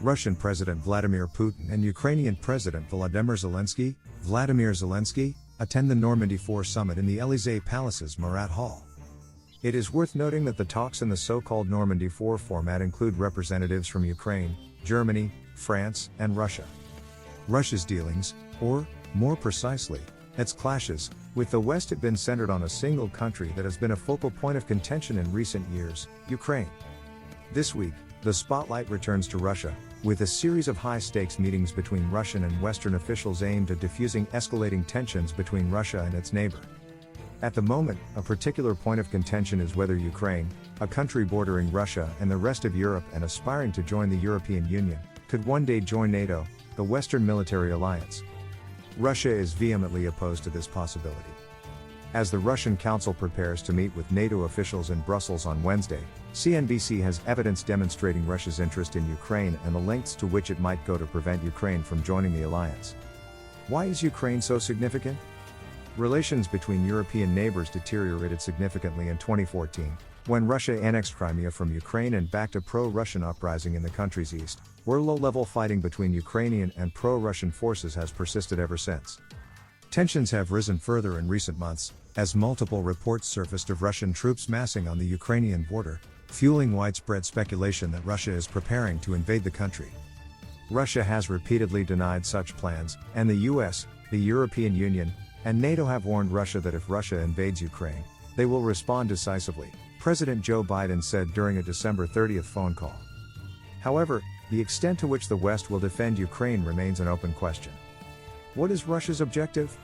Russian President Vladimir Putin and Ukrainian President Vladimir Zelensky, attend the Normandy Four summit in the Elysee Palace's Murat Hall. It is worth noting that the talks in the so-called Normandy Four format include representatives from Ukraine, Germany, France, and Russia. Russia's dealings, or, more precisely, its clashes, with the West have been centered on a single country that has been a focal point of contention in recent years, Ukraine. This week, the spotlight returns to Russia, with a series of high-stakes meetings between Russian and Western officials aimed at diffusing escalating tensions between Russia and its neighbor. At the moment, a particular point of contention is whether Ukraine, a country bordering Russia and the rest of Europe and aspiring to join the European Union, could one day join NATO, the Western military alliance. Russia is vehemently opposed to this possibility. As the Russian Council prepares to meet with NATO officials in Brussels on Wednesday, CNBC has evidence demonstrating Russia's interest in Ukraine and the lengths to which it might go to prevent Ukraine from joining the alliance. Why is Ukraine so significant? Relations between European neighbors deteriorated significantly in 2014, when Russia annexed Crimea from Ukraine and backed a pro-Russian uprising in the country's east, where low-level fighting between Ukrainian and pro-Russian forces has persisted ever since. Tensions have risen further in recent months, as multiple reports surfaced of Russian troops massing on the Ukrainian border, fueling widespread speculation that Russia is preparing to invade the country. Russia has repeatedly denied such plans, and the US, the European Union, and NATO have warned Russia that if Russia invades Ukraine, they will respond decisively, President Joe Biden said during a December 30 phone call. However, the extent to which the West will defend Ukraine remains an open question. What is Russia's objective?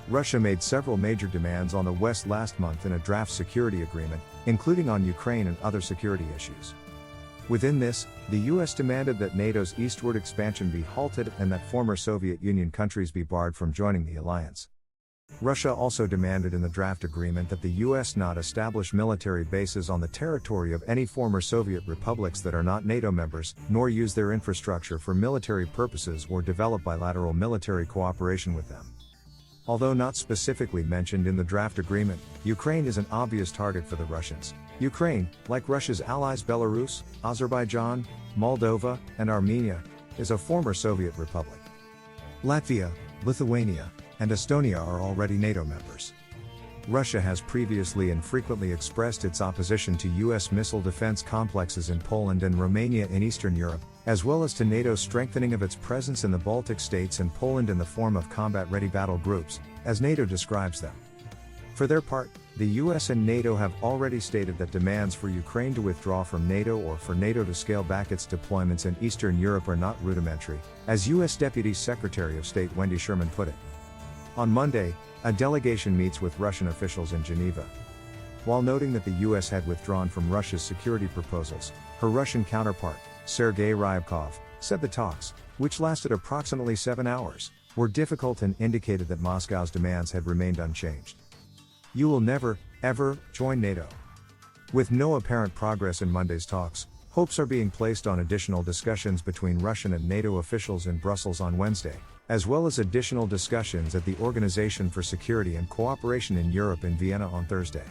Russia made several major demands on the West last month in a draft security agreement, including on Ukraine and other security issues. Within this, the US demanded that NATO's eastward expansion be halted and that former Soviet Union countries be barred from joining the alliance. Russia also demanded in the draft agreement that the US not establish military bases on the territory of any former Soviet republics that are not NATO members, nor use their infrastructure for military purposes or develop bilateral military cooperation with them. Although not specifically mentioned in the draft agreement, Ukraine is an obvious target for the Russians. Ukraine, like Russia's allies Belarus, Azerbaijan, Moldova, and Armenia, is a former Soviet republic. Latvia, Lithuania, and Estonia are already NATO members. Russia has previously and frequently expressed its opposition to US missile defense complexes in Poland and Romania in Eastern Europe, as well as to NATO's strengthening of its presence in the Baltic states and Poland in the form of combat-ready battle groups, as NATO describes them. For their part, the US and NATO have already stated that demands for Ukraine to withdraw from NATO or for NATO to scale back its deployments in Eastern Europe are not rudimentary, as US Deputy Secretary of State Wendy Sherman put it. On Monday, a delegation meets with Russian officials in Geneva. While noting that the US had withdrawn from Russia's security proposals, her Russian counterpart, Sergei Ryabkov, said the talks, which lasted approximately 7 hours, were difficult and indicated that Moscow's demands had remained unchanged. "You will never, ever, join NATO." With no apparent progress in Monday's talks, hopes are being placed on additional discussions between Russian and NATO officials in Brussels on Wednesday, as well as additional discussions at the Organization for Security and Cooperation in Europe in Vienna on Thursday.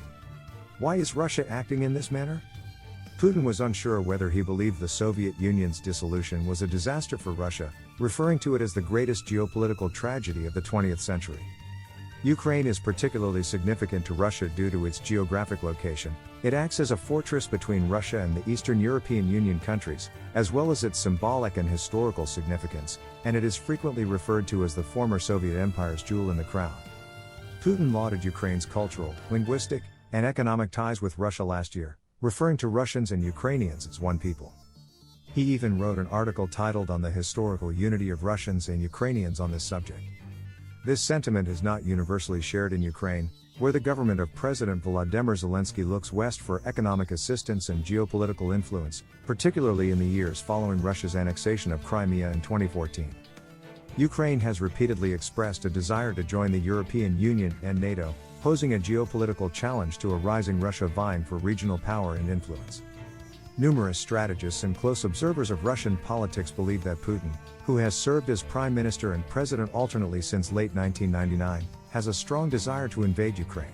Why is Russia acting in this manner? Putin was unsure whether he believed the Soviet Union's dissolution was a disaster for Russia, referring to it as the greatest geopolitical tragedy of the 20th century. Ukraine is particularly significant to Russia due to its geographic location. It acts as a fortress between Russia and the Eastern European Union countries, as well as its symbolic and historical significance, and it is frequently referred to as the former Soviet Empire's jewel in the crown. Putin lauded Ukraine's cultural, linguistic, and economic ties with Russia last year, referring to Russians and Ukrainians as one people. He even wrote an article titled "On the Historical Unity of Russians and Ukrainians" on this subject. This sentiment is not universally shared in Ukraine, where the government of President Volodymyr Zelensky looks west for economic assistance and geopolitical influence, particularly in the years following Russia's annexation of Crimea in 2014. Ukraine has repeatedly expressed a desire to join the European Union and NATO, posing a geopolitical challenge to a rising Russia vying for regional power and influence. Numerous strategists and close observers of Russian politics believe that Putin, who has served as prime minister and president alternately since late 1999, has a strong desire to invade Ukraine.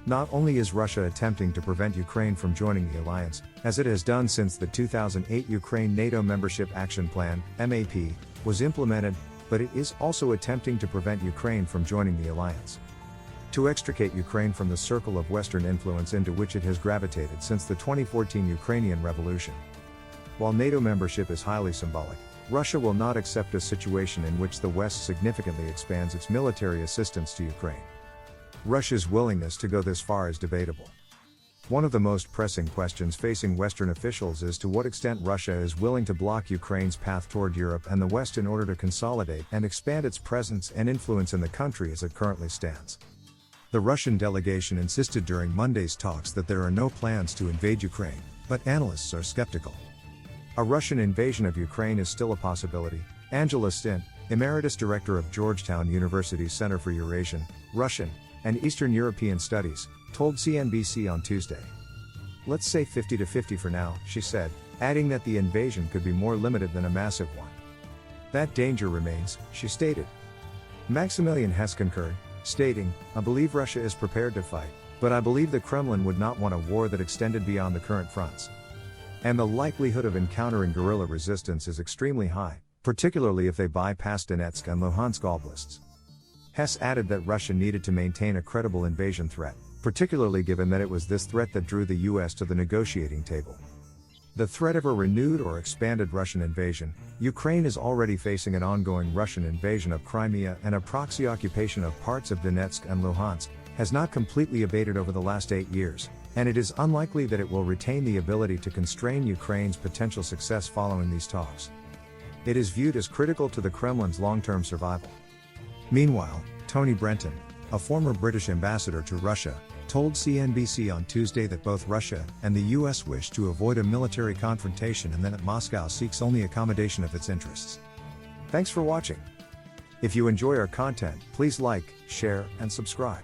Not only is Russia attempting to prevent Ukraine from joining the alliance, as it has done since the 2008 Ukraine NATO Membership Action Plan (MAP) was implemented, but it is also attempting to prevent Ukraine from joining the alliance. To extricate Ukraine from the circle of Western influence into which it has gravitated since the 2014 Ukrainian Revolution. While NATO membership is highly symbolic, Russia will not accept a situation in which the West significantly expands its military assistance to Ukraine. Russia's willingness to go this far is debatable. One of the most pressing questions facing Western officials is to what extent Russia is willing to block Ukraine's path toward Europe and the West in order to consolidate and expand its presence and influence in the country as it currently stands. The Russian delegation insisted during Monday's talks that there are no plans to invade Ukraine, but analysts are skeptical. A Russian invasion of Ukraine is still a possibility, Angela Stint, Emeritus Director of Georgetown University's Center for Eurasian, Russian, and Eastern European Studies, told CNBC on Tuesday. "Let's say 50-50 for now," she said, adding that the invasion could be more limited than a massive one. "That danger remains," she stated. Maximilian Hess concurred, stating, "I believe Russia is prepared to fight, but I believe the Kremlin would not want a war that extended beyond the current fronts. And the likelihood of encountering guerrilla resistance is extremely high, particularly if they bypass Donetsk and Luhansk oblasts." Hess added that Russia needed to maintain a credible invasion threat, particularly given that it was this threat that drew the US to the negotiating table. The threat of a renewed or expanded Russian invasion, Ukraine is already facing an ongoing Russian invasion of Crimea and a proxy occupation of parts of Donetsk and Luhansk, has not completely abated over the last 8 years, and it is unlikely that it will retain the ability to constrain Ukraine's potential success following these talks. It is viewed as critical to the Kremlin's long-term survival. Meanwhile, Tony Brenton, a former British ambassador to Russia, told CNBC on Tuesday that both Russia and the US wish to avoid a military confrontation and that Moscow seeks only accommodation of its interests. Thanks for watching. If you enjoy our content, please like, share, and subscribe.